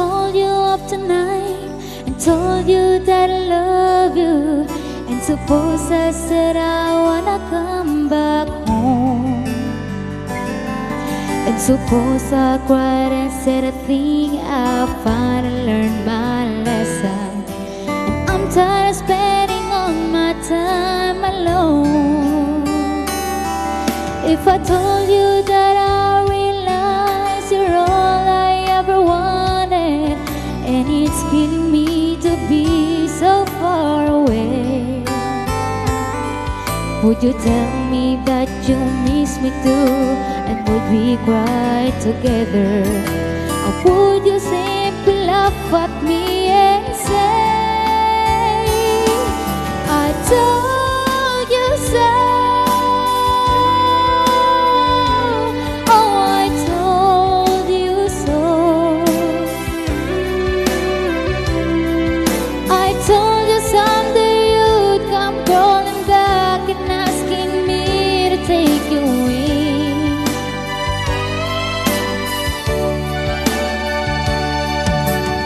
called you up tonight and told you that I love you, and suppose I said I wanna come back home, and suppose I cried and said I think I finally learned my lesson, and I'm tired of spending all my time alone. If I told you that I realize you're all I ever wanted, and it's killing me to be so far away, would you tell me that you miss me too, and would we cry together? Or would you simply laugh at me and say, I told you so? Oh, I told you so. I told you someday you'd come crawling back and asking me to take you in.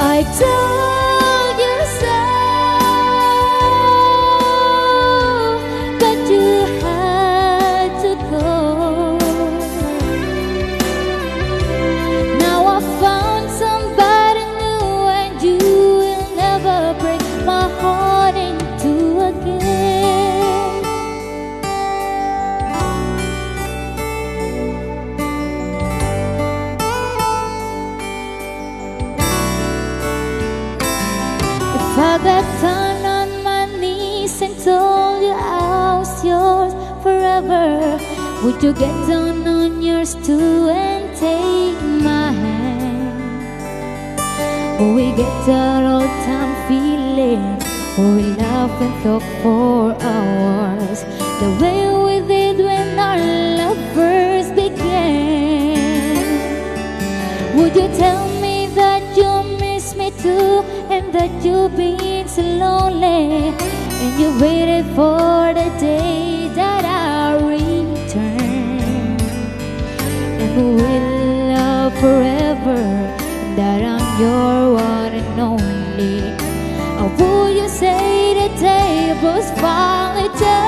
I told you so, but you had to go. Now I found somebody new, and you will never break my heart in two again. If I got down on my knees and told you I was yours forever, would you get down on yours too and take my hand? Will we get that old time feeling, will we laugh and talk for hours, the way we did when our love first began? Would you tell me that you miss me too, and that you've been so lonely, and you waited for the day that I return, and we will love forever, and that I'm your one and only? Or would you say the tables finally turned?